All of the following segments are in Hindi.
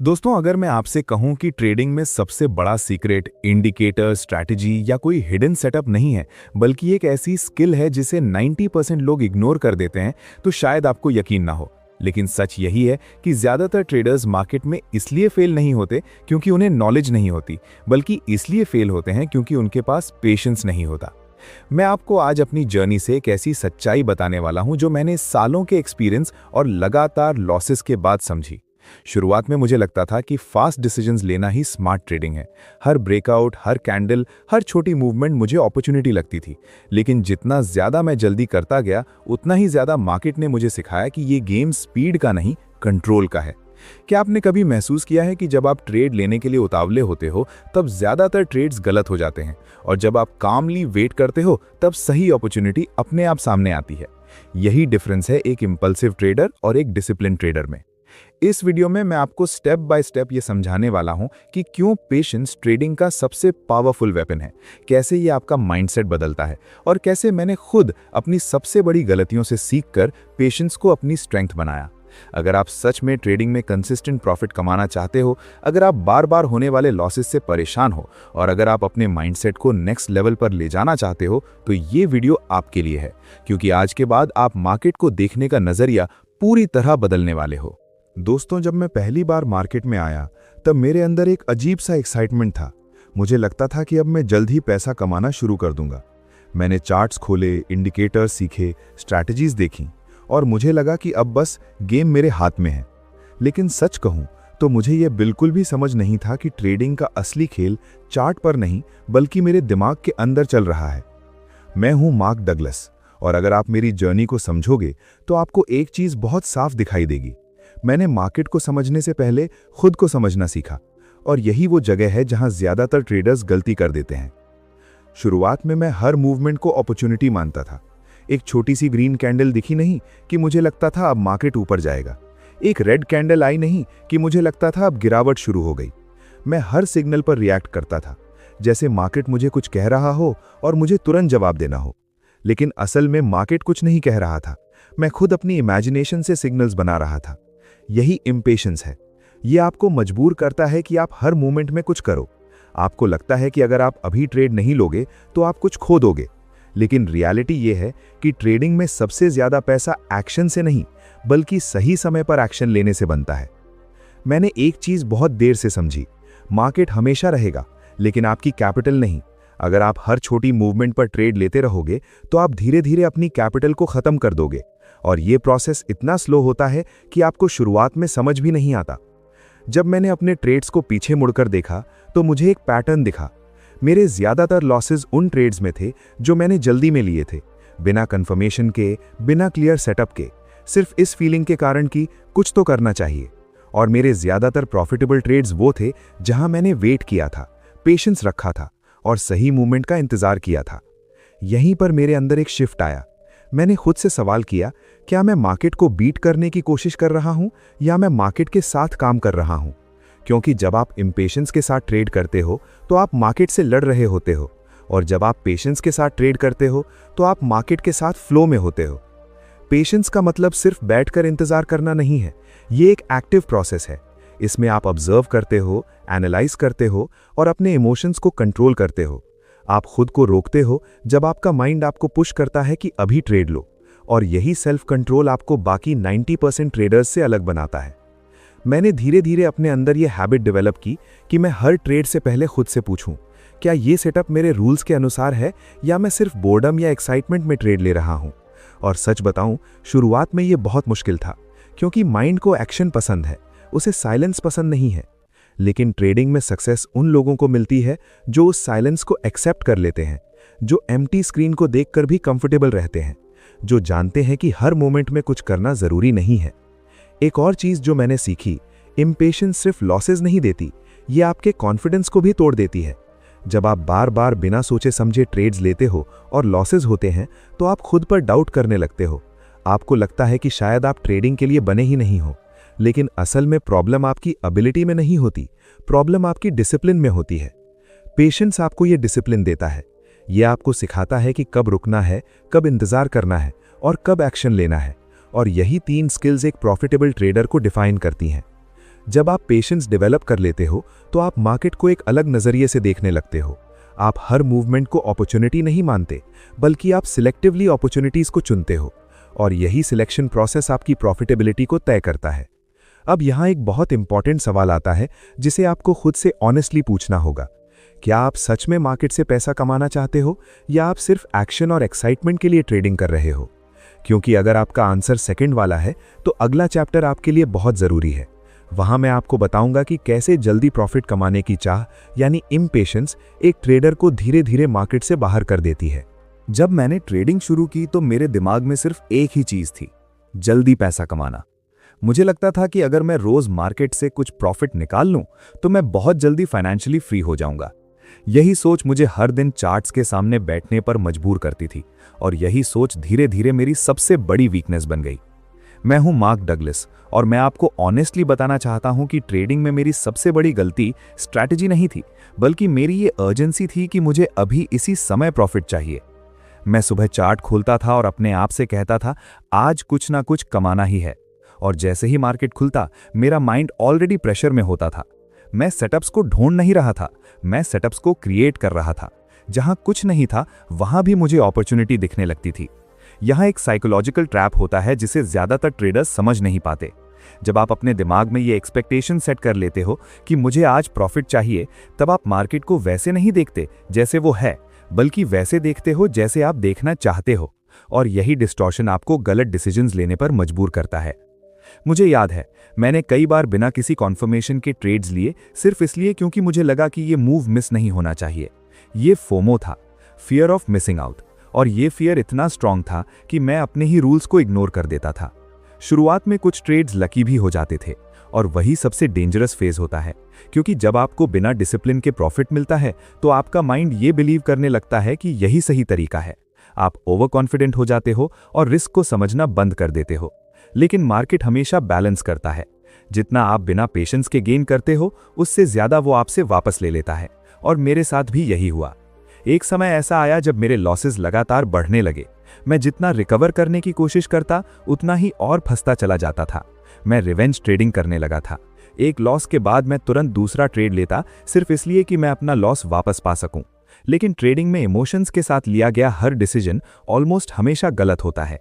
दोस्तों, अगर मैं आपसे कहूं कि ट्रेडिंग में सबसे बड़ा सीक्रेट इंडिकेटर, स्ट्रैटेजी या कोई हिडन सेटअप नहीं है, बल्कि एक ऐसी स्किल है जिसे 90% लोग इग्नोर कर देते हैं, तो शायद आपको यकीन ना हो। लेकिन सच यही है कि ज़्यादातर ट्रेडर्स मार्केट में इसलिए फेल नहीं होते क्योंकि उन्हें नॉलेज नहीं होती, बल्कि इसलिए फेल होते हैं क्योंकि उनके पास पेशेंस नहीं होता। मैं आपको आज अपनी जर्नी से एक ऐसी सच्चाई बताने वाला हूं जो मैंने सालों के एक्सपीरियंस और लगातार लॉसेस के बाद समझी। शुरुआत में मुझे लगता था कि फास्ट डिसीजंस लेना ही स्मार्ट ट्रेडिंग है। हर ब्रेकआउट, हर कैंडल, हर छोटी मूवमेंट मुझे अपॉर्चुनिटी लगती थी। लेकिन जितना ज़्यादा मैं जल्दी करता गया, उतना ही ज़्यादा मार्केट ने मुझे सिखाया कि ये गेम स्पीड का नहीं, कंट्रोल का है। क्या आपने कभी महसूस किया है कि जब आप ट्रेड लेने के लिए उतावले होते हो, तब ज़्यादातर ट्रेड्स गलत हो जाते हैं, और जब आप कामली वेट करते हो, तब सही अपॉर्चुनिटी अपने आप सामने आती है। यही डिफरेंस है एक इंपल्सिव ट्रेडर और एक डिसिप्लिन ट्रेडर में। इस वीडियो में मैं आपको स्टेप बाय स्टेप ये समझाने वाला हूं कि क्यों पेशेंस ट्रेडिंग का सबसे पावरफुल वेपन है, कैसे ये आपका माइंडसेट बदलता है, और कैसे मैंने खुद अपनी सबसे बड़ी गलतियों से सीखकर पेशेंस को अपनी स्ट्रेंथ बनाया। अगर आप सच में ट्रेडिंग में कंसिस्टेंट प्रॉफिट कमाना चाहते हो, अगर आप बार बार होने वाले लॉसेस से परेशान हो, और अगर आप अपने माइंडसेट को नेक्स्ट लेवल पर ले जाना चाहते हो, तो ये वीडियो आपके लिए है, क्योंकि आज के बाद आप मार्केट को देखने का नजरिया पूरी तरह बदलने वाले हो। दोस्तों, जब मैं पहली बार मार्केट में आया, तब मेरे अंदर एक अजीब सा एक्साइटमेंट था। मुझे लगता था कि अब मैं जल्द ही पैसा कमाना शुरू कर दूंगा। मैंने चार्ट्स खोले, इंडिकेटर्स सीखे, स्ट्रैटेजीज देखी, और मुझे लगा कि अब बस गेम मेरे हाथ में है। लेकिन सच कहूं तो मुझे यह बिल्कुल भी समझ नहीं था कि ट्रेडिंग का असली खेल चार्ट पर नहीं, बल्कि मेरे दिमाग के अंदर चल रहा है। मैं हूं मार्क डगलस, और अगर आप मेरी जर्नी को समझोगे तो आपको एक चीज बहुत साफ दिखाई देगी। मैंने मार्केट को समझने से पहले खुद को समझना सीखा, और यही वो जगह है जहां ज्यादातर ट्रेडर्स गलती कर देते हैं। शुरुआत में मैं हर मूवमेंट को अपॉर्चुनिटी मानता था। एक छोटी सी ग्रीन कैंडल दिखी नहीं कि मुझे लगता था अब मार्केट ऊपर जाएगा। एक रेड कैंडल आई नहीं कि मुझे लगता था अब गिरावट शुरू हो गई। मैं हर सिग्नल पर रिएक्ट करता था, जैसे मार्केट मुझे कुछ कह रहा हो और मुझे तुरंत जवाब देना हो। लेकिन असल में मार्केट कुछ नहीं कह रहा था, मैं खुद अपनी इमेजिनेशन से सिग्नल्स बना रहा था। यही इम्पेशेंस है। ये आपको मजबूर करता है कि आप हर मोमेंट में कुछ करो। आपको लगता है कि अगर आप अभी ट्रेड नहीं लोगे तो आप कुछ खो दोगे। लेकिन रियलिटी ये है कि ट्रेडिंग में सबसे ज्यादा पैसा एक्शन से नहीं, बल्कि सही समय पर एक्शन लेने से बनता है। मैंने एक चीज बहुत देर से समझी, मार्केट हमेशा रहेगा, लेकिन आपकी कैपिटल नहीं। अगर आप हर छोटी मूवमेंट पर ट्रेड लेते रहोगे तो आप धीरे धीरे अपनी कैपिटल को खत्म कर दोगे, और ये प्रोसेस इतना स्लो होता है कि आपको शुरुआत में समझ भी नहीं आता। जब मैंने अपने ट्रेड्स को पीछे मुड़कर देखा तो मुझे एक पैटर्न दिखा। मेरे ज्यादातर लॉसेस उन ट्रेड्स में थे जो मैंने जल्दी में लिए थे, बिना कंफर्मेशन के, बिना क्लियर सेटअप के, सिर्फ इस फीलिंग के कारण कि कुछ तो करना चाहिए। और मेरे ज्यादातर प्रॉफिटेबल ट्रेड्स वो थे जहां मैंने वेट किया था, पेशेंस रखा था, और सही मूवमेंट का इंतजार किया था। यहीं पर मेरे अंदर एक शिफ्ट आया। मैंने खुद से सवाल किया, क्या मैं मार्केट को बीट करने की कोशिश कर रहा हूं या मैं मार्केट के साथ काम कर रहा हूं? क्योंकि जब आप इम्पेशेंस के साथ ट्रेड करते हो तो आप मार्केट से लड़ रहे होते हो, और जब आप पेशेंस के साथ ट्रेड करते हो तो आप मार्केट के साथ फ्लो में होते हो। पेशेंस का मतलब सिर्फ बैठकर इंतजार करना नहीं है, ये एक एक्टिव प्रोसेस है। इसमें आप ऑब्जर्व करते हो, एनालाइज करते हो, और अपने इमोशंस को कंट्रोल करते हो। आप खुद को रोकते हो जब आपका माइंड आपको पुश करता है कि अभी ट्रेड लो, और यही सेल्फ कंट्रोल आपको बाकी 90% ट्रेडर्स से अलग बनाता है। मैंने धीरे धीरे अपने अंदर यह हैबिट डेवलप की कि मैं हर ट्रेड से पहले खुद से पूछूं, क्या ये सेटअप मेरे रूल्स के अनुसार है या मैं सिर्फ बोर्डम या एक्साइटमेंट में ट्रेड ले रहा हूं? और सच बताऊं, शुरुआत में यह बहुत मुश्किल था, क्योंकि माइंड को एक्शन पसंद है, उसे साइलेंस पसंद नहीं है। लेकिन ट्रेडिंग में सक्सेस उन लोगों को मिलती है जो उस साइलेंस को एक्सेप्ट कर लेते हैं, जो एम्प्टी स्क्रीन को देखकर भी कंफर्टेबल रहते हैं, जो जानते हैं कि हर मोमेंट में कुछ करना जरूरी नहीं है। एक और चीज जो मैंने सीखी, इम्पेशेंस सिर्फ लॉसेस नहीं देती, ये आपके कॉन्फिडेंस को भी तोड़ देती है। जब आप बार बार बिना सोचे समझे ट्रेड्स लेते हो और लॉसेस होते हैं, तो आप खुद पर डाउट करने लगते हो। आपको लगता है कि शायद आप ट्रेडिंग के लिए बने ही नहीं हो। लेकिन असल में प्रॉब्लम आपकी एबिलिटी में नहीं होती, प्रॉब्लम आपकी डिसिप्लिन में होती है। पेशेंस आपको ये डिसिप्लिन देता है। ये आपको सिखाता है कि कब रुकना है, कब इंतजार करना है, और कब एक्शन लेना है। और यही 3 स्किल्स एक प्रॉफिटेबल ट्रेडर को डिफाइन करती हैं। जब आप पेशेंस डेवलप कर लेते हो तो आप मार्केट को एक अलग नजरिए से देखने लगते हो। आप हर मूवमेंट को अपॉर्चुनिटी नहीं मानते, बल्कि आप सिलेक्टिवली अपॉर्चुनिटीज को चुनते हो, और यही सिलेक्शन प्रोसेस आपकी प्रॉफिटेबिलिटी को तय करता है। अब यहाँ एक बहुत इंपॉर्टेंट सवाल आता है जिसे आपको खुद से ऑनेस्टली पूछना होगा। क्या आप सच में मार्केट से पैसा कमाना चाहते हो, या आप सिर्फ एक्शन और एक्साइटमेंट के लिए ट्रेडिंग कर रहे हो? क्योंकि अगर आपका आंसर सेकंड वाला है तो अगला चैप्टर आपके लिए बहुत ज़रूरी है। वहां मैं आपको बताऊंगा कि कैसे जल्दी प्रॉफिट कमाने की चाह यानी इम्पेशेंस एक ट्रेडर को धीरे धीरे मार्केट से बाहर कर देती है। जब मैंने ट्रेडिंग शुरू की तो मेरे दिमाग में सिर्फ एक ही चीज़ थी, जल्दी पैसा कमाना। मुझे लगता था कि अगर मैं रोज़ मार्केट से कुछ प्रॉफिट निकाल लूं तो मैं बहुत जल्दी फाइनेंशियली फ्री हो जाऊंगा। यही सोच मुझे हर दिन चार्ट्स के सामने बैठने पर मजबूर करती थी, और यही सोच धीरे धीरे मेरी सबसे बड़ी वीकनेस बन गई। मैं हूं मार्क डगलस, और मैं आपको ऑनेस्टली बताना चाहता हूं कि ट्रेडिंग में मेरी सबसे बड़ी गलती स्ट्रैटेजी नहीं थी, बल्कि मेरी ये अर्जेंसी थी कि मुझे अभी इसी समय प्रॉफिट चाहिए। मैं सुबह चार्ट खोलता था और अपने आप से कहता था, आज कुछ ना कुछ कमाना ही है। और जैसे ही मार्केट खुलता, मेरा माइंड ऑलरेडी प्रेशर में होता था। मैं सेटअप्स को ढूंढ नहीं रहा था, मैं सेटअप्स को क्रिएट कर रहा था। जहां कुछ नहीं था वहां भी मुझे अपॉर्चुनिटी दिखने लगती थी। यहां एक साइकोलॉजिकल ट्रैप होता है जिसे ज्यादातर ट्रेडर्स समझ नहीं पाते। जब आप अपने दिमाग में ये एक्सपेक्टेशन सेट कर लेते हो कि मुझे आज प्रॉफिट चाहिए, तब आप मार्केट को वैसे नहीं देखते जैसे वो है, बल्कि वैसे देखते हो जैसे आप देखना चाहते हो। और यही डिस्टॉर्शन आपको गलत डिसीजंस लेने पर मजबूर करता है। मुझे याद है, मैंने कई बार बिना किसी कॉन्फर्मेशन के ट्रेड्स लिए, सिर्फ इसलिए क्योंकि मुझे लगा कि ये मूव मिस नहीं होना चाहिए। ये फोमो था, फियर ऑफ मिसिंग आउट, और ये फियर इतना स्ट्रांग था कि मैं अपने ही रूल्स को इग्नोर कर देता था। शुरुआत में कुछ ट्रेड्स लकी भी हो जाते थे, और वही सबसे डेंजरस फेज होता है, क्योंकि जब आपको बिना डिसिप्लिन के प्रॉफिट मिलता है तो आपका माइंड ये बिलीव करने लगता है कि यही सही तरीका है। आप ओवर कॉन्फिडेंट हो जाते हो और रिस्क को समझना बंद कर देते हो। लेकिन मार्केट हमेशा बैलेंस करता है। जितना आप बिना पेशेंस के गेन करते हो, उससे ज्यादा वो आपसे वापस ले लेता है, और मेरे साथ भी यही हुआ। एक समय ऐसा आया जब मेरे लॉसेस लगातार बढ़ने लगे। मैं जितना रिकवर करने की कोशिश करता, उतना ही और फंसता चला जाता था। मैं रिवेंज ट्रेडिंग करने लगा था। एक लॉस के बाद मैं तुरंत दूसरा ट्रेड लेता, सिर्फ इसलिए कि मैं अपना लॉस वापस पा सकूं। लेकिन ट्रेडिंग में इमोशंस के साथ लिया गया हर डिसीजन ऑलमोस्ट हमेशा गलत होता है।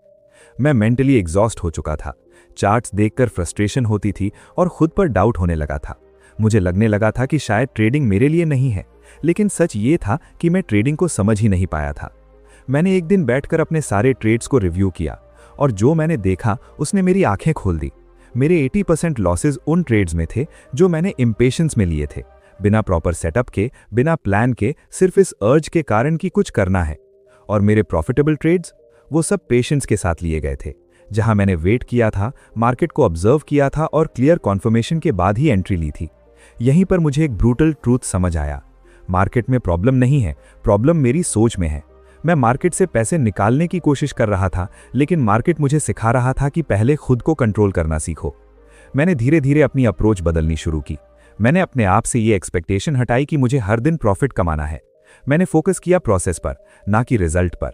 मैं मेंटली एग्जॉस्ट हो चुका था। चार्ट्स देखकर फ्रस्ट्रेशन होती थी और खुद पर डाउट होने लगा था। मुझे लगने लगा था कि शायद ट्रेडिंग मेरे लिए नहीं है, लेकिन सच ये था कि मैं ट्रेडिंग को समझ ही नहीं पाया था। मैंने एक दिन बैठकर अपने सारे ट्रेड्स को रिव्यू किया, और जो मैंने देखा उसने मेरी आंखें खोल दी। मेरे 80% लॉसेज उन ट्रेड्स में थे जो मैंने इम्पेशेंस में लिए थे, बिना प्रॉपर सेटअप के, बिना प्लान के, सिर्फ इस अर्ज के कारण कि कुछ करना है। और मेरे प्रॉफिटेबल ट्रेड्स, वो सब पेशेंस के साथ लिए गए थे, जहां मैंने वेट किया था, मार्केट को ऑब्जर्व किया था और क्लियर कॉन्फर्मेशन के बाद ही एंट्री ली थी। यहीं पर मुझे एक ब्रूटल ट्रूथ समझ आया। मार्केट में प्रॉब्लम नहीं है, प्रॉब्लम मेरी सोच में है। मैं मार्केट से पैसे निकालने की कोशिश कर रहा था, लेकिन मार्केट मुझे सिखा रहा था कि पहले खुद को कंट्रोल करना सीखो। मैंने धीरे धीरे अपनी अप्रोच बदलनी शुरू की। मैंने अपने आप से ये एक्सपेक्टेशन हटाई कि मुझे हर दिन प्रॉफिट कमाना है। मैंने फोकस किया प्रोसेस पर, ना कि रिजल्ट पर।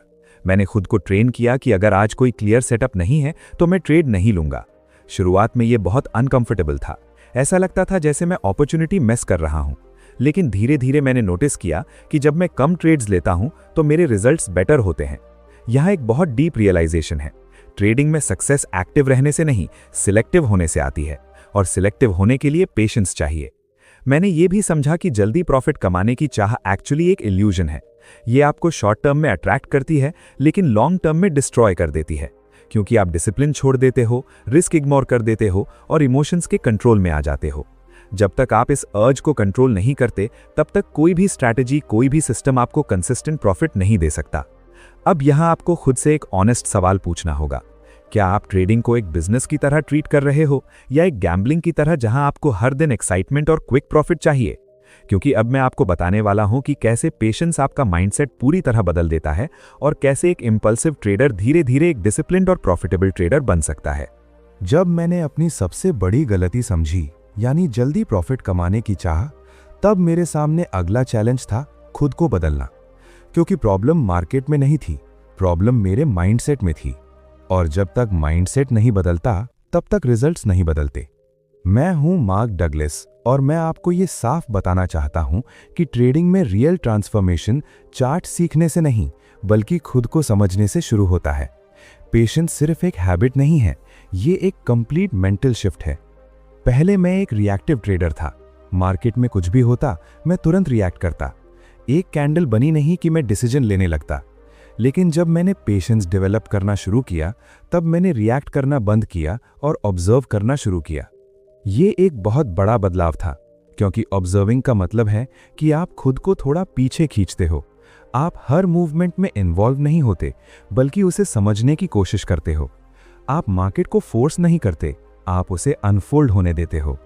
मैंने खुद को ट्रेन किया कि अगर आज कोई क्लियर सेटअप नहीं है तो मैं ट्रेड नहीं लूंगा। शुरुआत में ये बहुत अनकंफर्टेबल था। ऐसा लगता था जैसे मैं अपॉर्चुनिटी मिस कर रहा हूं। लेकिन धीरे धीरे मैंने नोटिस किया कि जब मैं कम ट्रेड्स लेता हूं तो मेरे रिजल्ट्स बेटर होते हैं। यहां एक बहुत डीप रियलाइजेशन है। ट्रेडिंग में सक्सेस एक्टिव रहने से नहीं, सिलेक्टिव होने से आती है, और सिलेक्टिव होने के लिए पेशेंस चाहिए। मैंने ये भी समझा कि जल्दी प्रॉफिट कमाने की चाह एक्चुअली एक इल्यूजन है। ये आपको शॉर्ट टर्म में अट्रैक्ट करती है, लेकिन लॉन्ग टर्म में डिस्ट्रॉय कर देती है, क्योंकि आप डिसिप्लिन छोड़ देते हो, रिस्क इग्नोर कर देते हो और इमोशंस के कंट्रोल में आ जाते हो। जब तक आप इस अर्ज को कंट्रोल नहीं करते, तब तक कोई भी स्ट्रैटेजी, कोई भी सिस्टम आपको कंसिस्टेंट प्रॉफिट नहीं दे सकता। अब यहाँ आपको खुद से एक ऑनेस्ट सवाल पूछना होगा। क्या आप ट्रेडिंग को एक बिजनेस की तरह ट्रीट कर रहे हो, या एक गैम्बलिंग की तरह जहां आपको हर दिन एक्साइटमेंट और क्विक प्रॉफिट चाहिए? क्योंकि अब मैं आपको बताने वाला हूं कि कैसे पेशेंस आपका माइंडसेट पूरी तरह बदल देता है, और कैसे एक इंपल्सिव ट्रेडर धीरे धीरे एक डिसिप्लिन्ड और प्रॉफिटेबल ट्रेडर बन सकता है। जब मैंने अपनी सबसे बड़ी गलती समझी, यानी जल्दी प्रॉफिट कमाने की चाह, तब मेरे सामने अगला चैलेंज था खुद को बदलना। क्योंकि प्रॉब्लम मार्केट में नहीं थी, प्रॉब्लम मेरे माइंडसेट में थी। और जब तक माइंडसेट नहीं बदलता, तब तक रिजल्ट्स नहीं बदलते। मैं हूं मार्क डगलस और मैं आपको ये साफ बताना चाहता हूं कि ट्रेडिंग में रियल ट्रांसफॉर्मेशन चार्ट सीखने से नहीं बल्कि खुद को समझने से शुरू होता है। पेशेंस सिर्फ एक हैबिट नहीं है, ये एक कंप्लीट मेंटल शिफ्ट है। पहले मैं एक रिएक्टिव ट्रेडर था। मार्केट में कुछ भी होता मैं तुरंत रिएक्ट करता। एक कैंडल बनी नहीं कि मैं डिसीजन लेने लगता। लेकिन जब मैंने पेशेंस डेवलप करना शुरू किया तब मैंने रिएक्ट करना बंद किया और ऑब्जर्व करना शुरू किया। ये एक बहुत बड़ा बदलाव था, क्योंकि ऑब्जर्विंग का मतलब है कि आप खुद को थोड़ा पीछे खींचते हो। आप हर मूवमेंट में इन्वॉल्व नहीं होते बल्कि उसे समझने की कोशिश करते हो। आप मार्केट को फोर्स नहीं करते, आप उसे अनफोल्ड होने देते हो।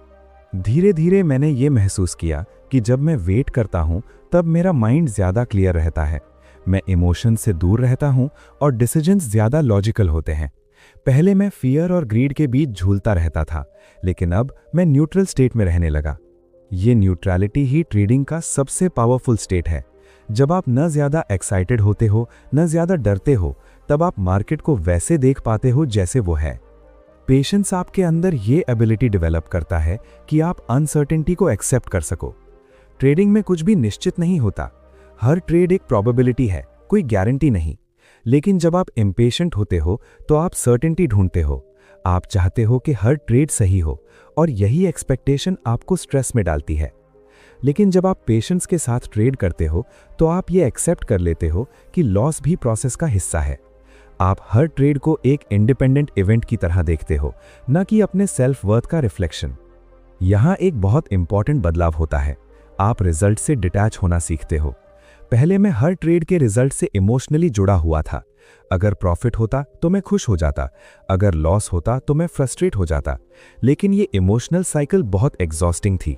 धीरे धीरे मैंने ये महसूस किया कि जब मैं वेट करता हूं तब मेरा माइंड ज्यादा क्लियर रहता है। मैं इमोशन से दूर रहता हूं और डिसीजंस ज्यादा लॉजिकल होते हैं। पहले मैं फियर और ग्रीड के बीच झूलता रहता था, लेकिन अब मैं न्यूट्रल स्टेट में रहने लगा। ये न्यूट्रलिटी ही ट्रेडिंग का सबसे पावरफुल स्टेट है। जब आप न ज्यादा एक्साइटेड होते हो न ज्यादा डरते हो, तब आप मार्केट को वैसे देख पाते हो जैसे वो है। पेशेंस आपके अंदर ये एबिलिटी डेवलप करता है कि आप अनसर्टेनिटी को एक्सेप्ट कर सको। ट्रेडिंग में कुछ भी निश्चित नहीं होता। हर ट्रेड एक प्रोबेबिलिटी है, कोई गारंटी नहीं। लेकिन जब आप इम्पेशेंट होते हो तो आप सर्टेनिटी ढूंढते हो। आप चाहते हो कि हर ट्रेड सही हो, और यही एक्सपेक्टेशन आपको स्ट्रेस में डालती है। लेकिन जब आप पेशेंस के साथ ट्रेड करते हो तो आप ये एक्सेप्ट कर लेते हो कि लॉस भी प्रोसेस का हिस्सा है। आप हर ट्रेड को एक इंडिपेंडेंट इवेंट की तरह देखते हो, न कि अपने सेल्फ वर्थ का रिफ्लेक्शन। यहाँ एक बहुत इंपॉर्टेंट बदलाव होता है। आप रिजल्ट से डिटैच होना सीखते हो। पहले मैं हर ट्रेड के रिजल्ट से इमोशनली जुड़ा हुआ था। अगर प्रॉफिट होता तो मैं खुश हो जाता, अगर लॉस होता तो मैं फ्रस्ट्रेट हो जाता। लेकिन ये इमोशनल साइकिल बहुत एग्जॉस्टिंग थी।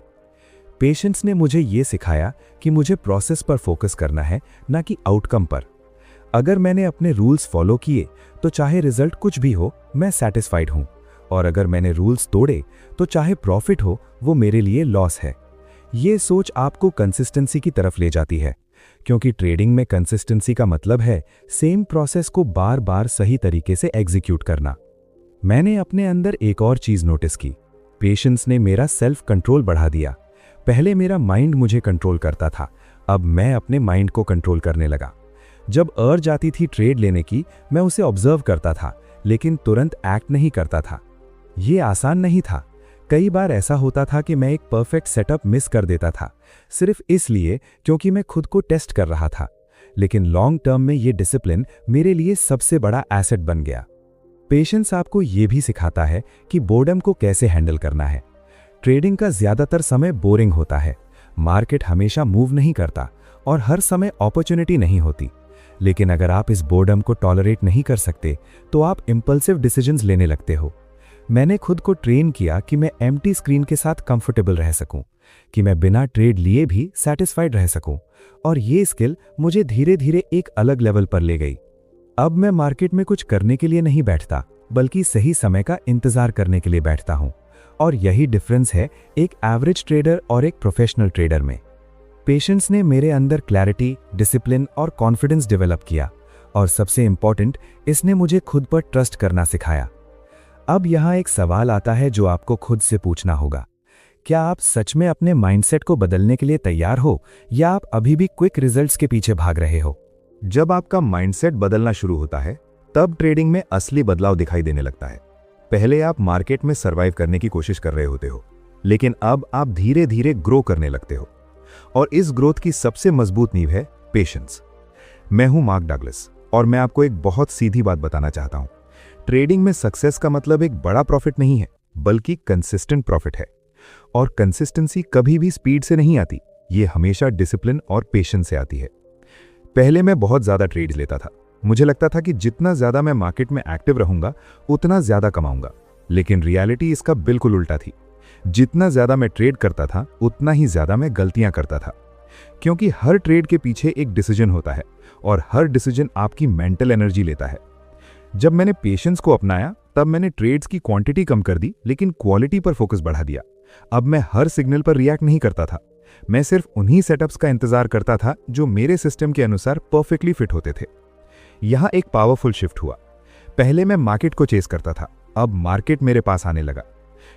पेशेंस ने मुझे ये सिखाया कि मुझे प्रोसेस पर फोकस करना है, ना कि आउटकम पर। अगर मैंने अपने रूल्स फॉलो किए तो चाहे रिजल्ट कुछ भी हो, मैं सैटिस्फाइड हूं। और अगर मैंने रूल्स तोड़े तो चाहे प्रॉफिट हो, वो मेरे लिए लॉस है। ये सोच आपको कंसिस्टेंसी की तरफ ले जाती है, क्योंकि ट्रेडिंग में कंसिस्टेंसी का मतलब है सेम प्रोसेस को बार बार सही तरीके से एग्जीक्यूट करना। मैंने अपने अंदर एक और चीज नोटिस की। पेशेंस ने मेरा सेल्फ कंट्रोल बढ़ा दिया। पहले मेरा माइंड मुझे कंट्रोल करता था, अब मैं अपने माइंड को कंट्रोल करने लगा। जब अर्ज आती थी ट्रेड लेने की, मैं उसे ऑब्जर्व करता था, लेकिन तुरंत एक्ट नहीं करता था। ये आसान नहीं था। कई बार ऐसा होता था कि मैं एक परफेक्ट सेटअप मिस कर देता था, सिर्फ इसलिए क्योंकि मैं खुद को टेस्ट कर रहा था। लेकिन लॉन्ग टर्म में ये डिसिप्लिन मेरे लिए सबसे बड़ा एसेट बन गया। पेशेंस आपको ये भी सिखाता है कि बोर्डम को कैसे हैंडल करना है। ट्रेडिंग का ज्यादातर समय बोरिंग होता है। मार्केट हमेशा मूव नहीं करता और हर समय अपॉर्चुनिटी नहीं होती। लेकिन अगर आप इस बोर्डम को टॉलरेट नहीं कर सकते तो आप इंपल्सिव डिसीजंस लेने लगते हो। मैंने खुद को ट्रेन किया कि मैं एम्प्टी स्क्रीन के साथ कंफर्टेबल रह सकूं, कि मैं बिना ट्रेड लिए भी सैटिस्फाइड रह सकूं, और ये स्किल मुझे धीरे धीरे एक अलग लेवल पर ले गई। अब मैं मार्केट में कुछ करने के लिए नहीं बैठता, बल्कि सही समय का इंतजार करने के लिए बैठता हूं। और यही डिफरेंस है एक एवरेज ट्रेडर और एक प्रोफेशनल ट्रेडर में। पेशेंस ने मेरे अंदर क्लैरिटी, डिसिप्लिन और कॉन्फिडेंस डेवलप किया, और सबसे इंपॉर्टेंट, इसने मुझे खुद पर ट्रस्ट करना सिखाया। अब यहाँ एक सवाल आता है जो आपको खुद से पूछना होगा। क्या आप सच में अपने माइंडसेट को बदलने के लिए तैयार हो, या आप अभी भी क्विक रिजल्ट्स के पीछे भाग रहे हो? जब आपका माइंडसेट बदलना शुरू होता है, तब ट्रेडिंग में असली बदलाव दिखाई देने लगता है। पहले आप मार्केट में सर्वाइव करने की कोशिश कर रहे होते हो, लेकिन अब आप धीरे धीरे ग्रो करने लगते हो। और इस ग्रोथ की सबसे मजबूत नींव है पेशेंस। मैं हूं मार्क डगलस, और मैं आपको एक बहुत सीधी बात बताना चाहता हूं। ट्रेडिंग में सक्सेस का मतलब एक बड़ा प्रॉफिट नहीं है, बल्कि कंसिस्टेंट प्रॉफिट है। और कंसिस्टेंसी कभी भी स्पीड से नहीं आती, ये हमेशा डिसिप्लिन और पेशेंस से आती है। पहले मैं बहुत ज्यादा ट्रेड्स लेता था। मुझे लगता था कि जितना ज्यादा मैं मार्केट में एक्टिव रहूंगा, उतना ज्यादा कमाऊंगा। लेकिन रियलिटी इसका बिल्कुल उल्टा थी। जितना ज्यादा मैं ट्रेड करता था, उतना ही ज्यादा मैं गलतियां करता था। क्योंकि हर ट्रेड के पीछे एक डिसीजन होता है, और हर डिसीजन आपकी मेंटल एनर्जी लेता है। जब मैंने पेशेंस को अपनाया, तब मैंने ट्रेड्स की क्वांटिटी कम कर दी, लेकिन क्वालिटी पर फोकस बढ़ा दिया। अब मैं हर सिग्नल पर रिएक्ट नहीं करता था। मैं सिर्फ उन्हीं सेटअप्स का इंतजार करता था जो मेरे सिस्टम के अनुसार परफेक्टली फिट होते थे। यहां एक पावरफुल शिफ्ट हुआ। पहले मैं मार्केट को चेस करता था, अब मार्केट मेरे पास आने लगा।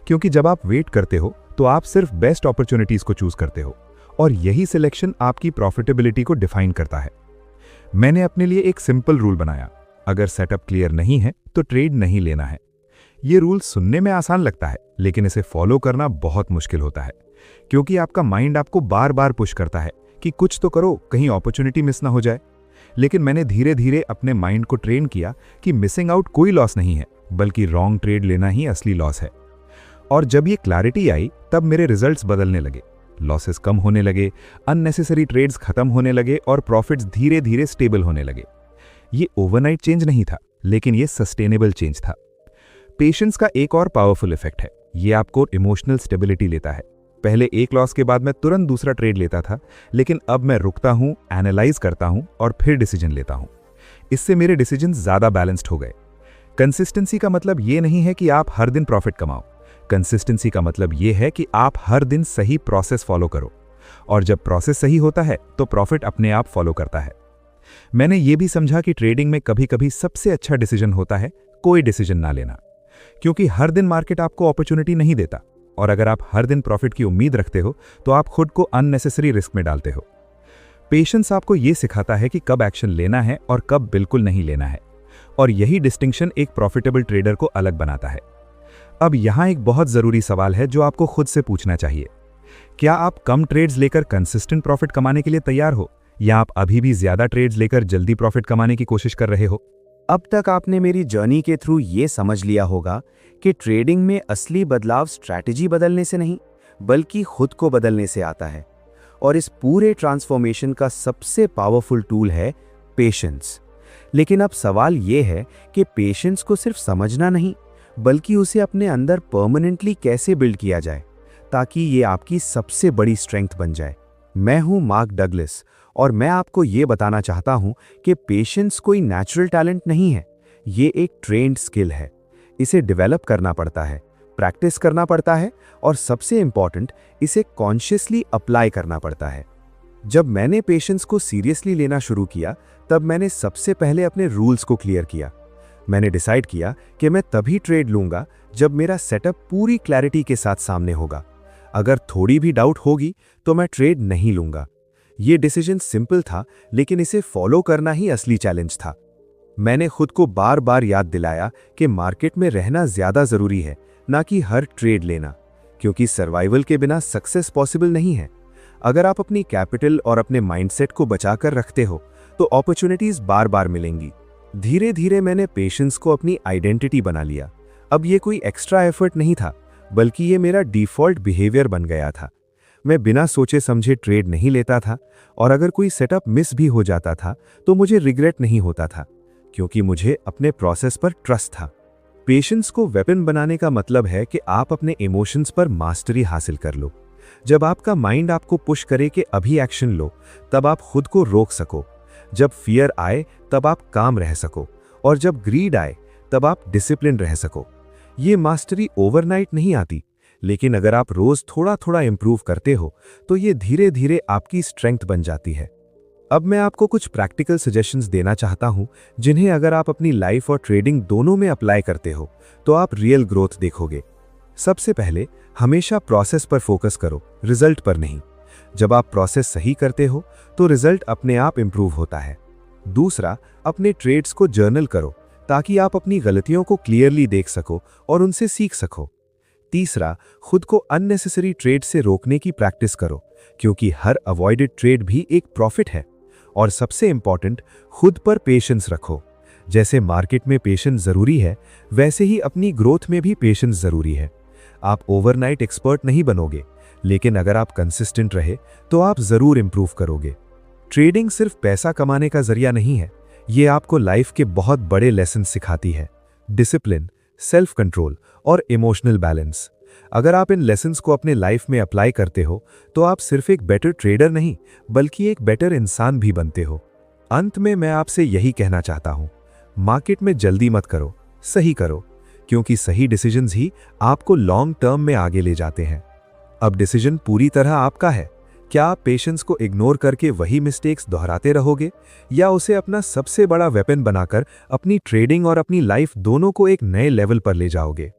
क्योंकि जब आप वेट करते हो तो आप सिर्फ बेस्ट अपॉर्चुनिटीज को चूज करते हो और यही सिलेक्शन आपकी प्रॉफिटेबिलिटी को डिफाइन करता है। मैंने अपने लिए एक सिंपल रूल बनाया, अगर सेटअप क्लियर नहीं है तो ट्रेड नहीं लेना है। ये रूल सुनने में आसान लगता है, लेकिन इसे फॉलो करना बहुत मुश्किल होता है, क्योंकि आपका माइंड आपको बार बार पुश करता है कि कुछ तो करो, कहीं अपॉर्चुनिटी मिस ना हो जाए। लेकिन मैंने धीरे धीरे अपने माइंड को ट्रेन किया कि मिसिंग आउट कोई लॉस नहीं है, बल्कि रॉन्ग ट्रेड लेना ही असली लॉस है। और जब ये क्लैरिटी आई तब मेरे रिजल्ट्स बदलने लगे, लॉसेस कम होने लगे, अननेसेसरी ट्रेड्स खत्म होने लगे और प्रॉफिट्स धीरे धीरे स्टेबल होने लगे। ये ओवरनाइट चेंज नहीं था, लेकिन ये सस्टेनेबल चेंज था। पेशेंस का एक और पावरफुल इफेक्ट है, ये आपको इमोशनल स्टेबिलिटी लेता है। पहले एक लॉस के बाद मैं तुरंत दूसरा ट्रेड लेता था, लेकिन अब मैं रुकता हूं, एनालाइज करता हूं और फिर डिसीजन लेता हूं। इससे मेरे डिसीजन ज्यादा बैलेंस्ड हो गए। कंसिस्टेंसी का मतलब ये नहीं है कि आप हर दिन प्रॉफिट कमाओ। कंसिस्टेंसी का मतलब ये है कि आप हर दिन सही प्रोसेस फॉलो करो, और जब प्रोसेस सही होता है तो प्रॉफिट अपने आप फॉलो करता है। मैंने ये भी समझा कि ट्रेडिंग में कभी कभी सबसे अच्छा डिसीजन होता है कोई डिसीजन ना लेना, क्योंकि हर दिन मार्केट आपको अपॉर्चुनिटी नहीं देता, और अगर आप हर दिन प्रॉफिट की उम्मीद रखते हो तो आप खुद को अननेसेसरी रिस्क में डालते हो। पेशेंस आपको यह सिखाता है कि कब एक्शन लेना है और कब बिल्कुल नहीं लेना है, और यही डिस्टिंक्शन एक प्रॉफिटेबल ट्रेडर को अलग बनाता है। अब यहां एक बहुत जरूरी सवाल है जो आपको खुद से पूछना चाहिए, क्या आप कम ट्रेड्स लेकर कंसिस्टेंट प्रॉफिट कमाने के लिए तैयार हो, या आप अभी भी ज्यादा ट्रेड्स लेकर जल्दी प्रॉफिट कमाने की कोशिश कर रहे हो? अब तक आपने मेरी जर्नी के थ्रू ये समझ लिया होगा कि ट्रेडिंग में असली बदलाव स्ट्रैटेजी बदलने से नहीं, बल्कि खुद को बदलने से आता है। और इस पूरे ट्रांसफॉर्मेशन का सबसे पावरफुल टूल है पेशेंस। लेकिन अब सवाल ये है कि पेशेंस को सिर्फ समझना नहीं, बल्कि उसे अपने अंदर परमानेंटली कैसे बिल्ड किया जाए, ताकि ये आपकी सबसे बड़ी स्ट्रेंथ बन जाए। मैं हूं मार्क डगलस, और मैं आपको ये बताना चाहता हूं कि पेशेंस कोई नेचुरल टैलेंट नहीं है, ये एक ट्रेन्ड स्किल है। इसे डेवलप करना पड़ता है, प्रैक्टिस करना पड़ता है, और सबसे इंपॉर्टेंट, इसे कॉन्शियसली अप्लाई करना पड़ता है। जब मैंने पेशेंस को सीरियसली लेना शुरू किया, तब मैंने सबसे पहले अपने रूल्स को क्लियर किया। मैंने डिसाइड किया कि मैं तभी ट्रेड लूंगा जब मेरा सेटअप पूरी क्लैरिटी के साथ सामने होगा। अगर थोड़ी भी डाउट होगी तो मैं ट्रेड नहीं लूंगा। ये डिसीजन सिंपल था, लेकिन इसे फॉलो करना ही असली चैलेंज था। मैंने खुद को बार बार याद दिलाया कि मार्केट में रहना ज्यादा जरूरी है, ना कि हर ट्रेड लेना, क्योंकि सर्वाइवल के बिना सक्सेस पॉसिबल नहीं है। अगर आप अपनी कैपिटल और अपने माइंडसेट को बचाकर रखते हो तो अपॉर्चुनिटीज बार बार मिलेंगी। धीरे धीरे मैंने पेशेंस को अपनी आइडेंटिटी बना लिया। अब ये कोई एक्स्ट्रा एफर्ट नहीं था, बल्कि ये मेरा डिफॉल्ट बिहेवियर बन गया था। मैं बिना सोचे समझे ट्रेड नहीं लेता था, और अगर कोई सेटअप मिस भी हो जाता था तो मुझे रिग्रेट नहीं होता था, क्योंकि मुझे अपने प्रोसेस पर ट्रस्ट था। पेशेंस को वेपन बनाने का मतलब है कि आप अपने इमोशंस पर मास्टरी हासिल कर लो। जब आपका माइंड आपको पुश करे कि अभी एक्शन लो, तब आप खुद को रोक सको। जब फियर आए तब आप काम रह सको, और जब ग्रीड आए तब आप डिसिप्लिन रह सको। ये मास्टरी ओवरनाइट नहीं आती, लेकिन अगर आप रोज थोड़ा थोड़ा इंप्रूव करते हो तो ये धीरे धीरे आपकी स्ट्रेंथ बन जाती है। अब मैं आपको कुछ प्रैक्टिकल सजेशंस देना चाहता हूं, जिन्हें अगर आप अपनी लाइफ और ट्रेडिंग दोनों में अप्लाई करते हो तो आप रियल ग्रोथ देखोगे। सबसे पहले, हमेशा प्रोसेस पर फोकस करो, रिजल्ट पर नहीं। जब आप प्रोसेस सही करते हो तो रिजल्ट अपने आप इंप्रूव होता है। दूसरा, अपने ट्रेड्स को जर्नल करो, ताकि आप अपनी गलतियों को क्लियरली देख सको और उनसे सीख सको। तीसरा, खुद को अननेसेसरी ट्रेड से रोकने की प्रैक्टिस करो, क्योंकि हर अवॉइडेड ट्रेड भी एक प्रॉफिट है। और सबसे इंपॉर्टेंट, खुद पर पेशेंस रखो। जैसे मार्केट में पेशेंस जरूरी है, वैसे ही अपनी ग्रोथ में भी पेशेंस जरूरी है। आप ओवरनाइट एक्सपर्ट नहीं बनोगे, लेकिन अगर आप कंसिस्टेंट रहे तो आप जरूर इंप्रूव करोगे। ट्रेडिंग सिर्फ पैसा कमाने का जरिया नहीं है, ये आपको लाइफ के बहुत बड़े लेसन सिखाती है। डिसिप्लिन, सेल्फ कंट्रोल और इमोशनल बैलेंस। अगर आप इन लेसन्स को अपने लाइफ में अप्लाई करते हो तो आप सिर्फ एक बेटर ट्रेडर नहीं, बल्कि एक बेटर इंसान भी बनते हो। अंत में मैं आपसे यही कहना चाहता हूं, मार्केट में जल्दी मत करो, सही करो, क्योंकि सही डिसीजंस ही आपको लॉन्ग टर्म में आगे ले जाते हैं। अब डिसीजन पूरी तरह आपका है। क्या आप पेशेंस को इग्नोर करके वही मिस्टेक्स दोहराते रहोगे, या उसे अपना सबसे बड़ा वेपन बनाकर अपनी ट्रेडिंग और अपनी लाइफ दोनों को एक नए लेवल पर ले जाओगे?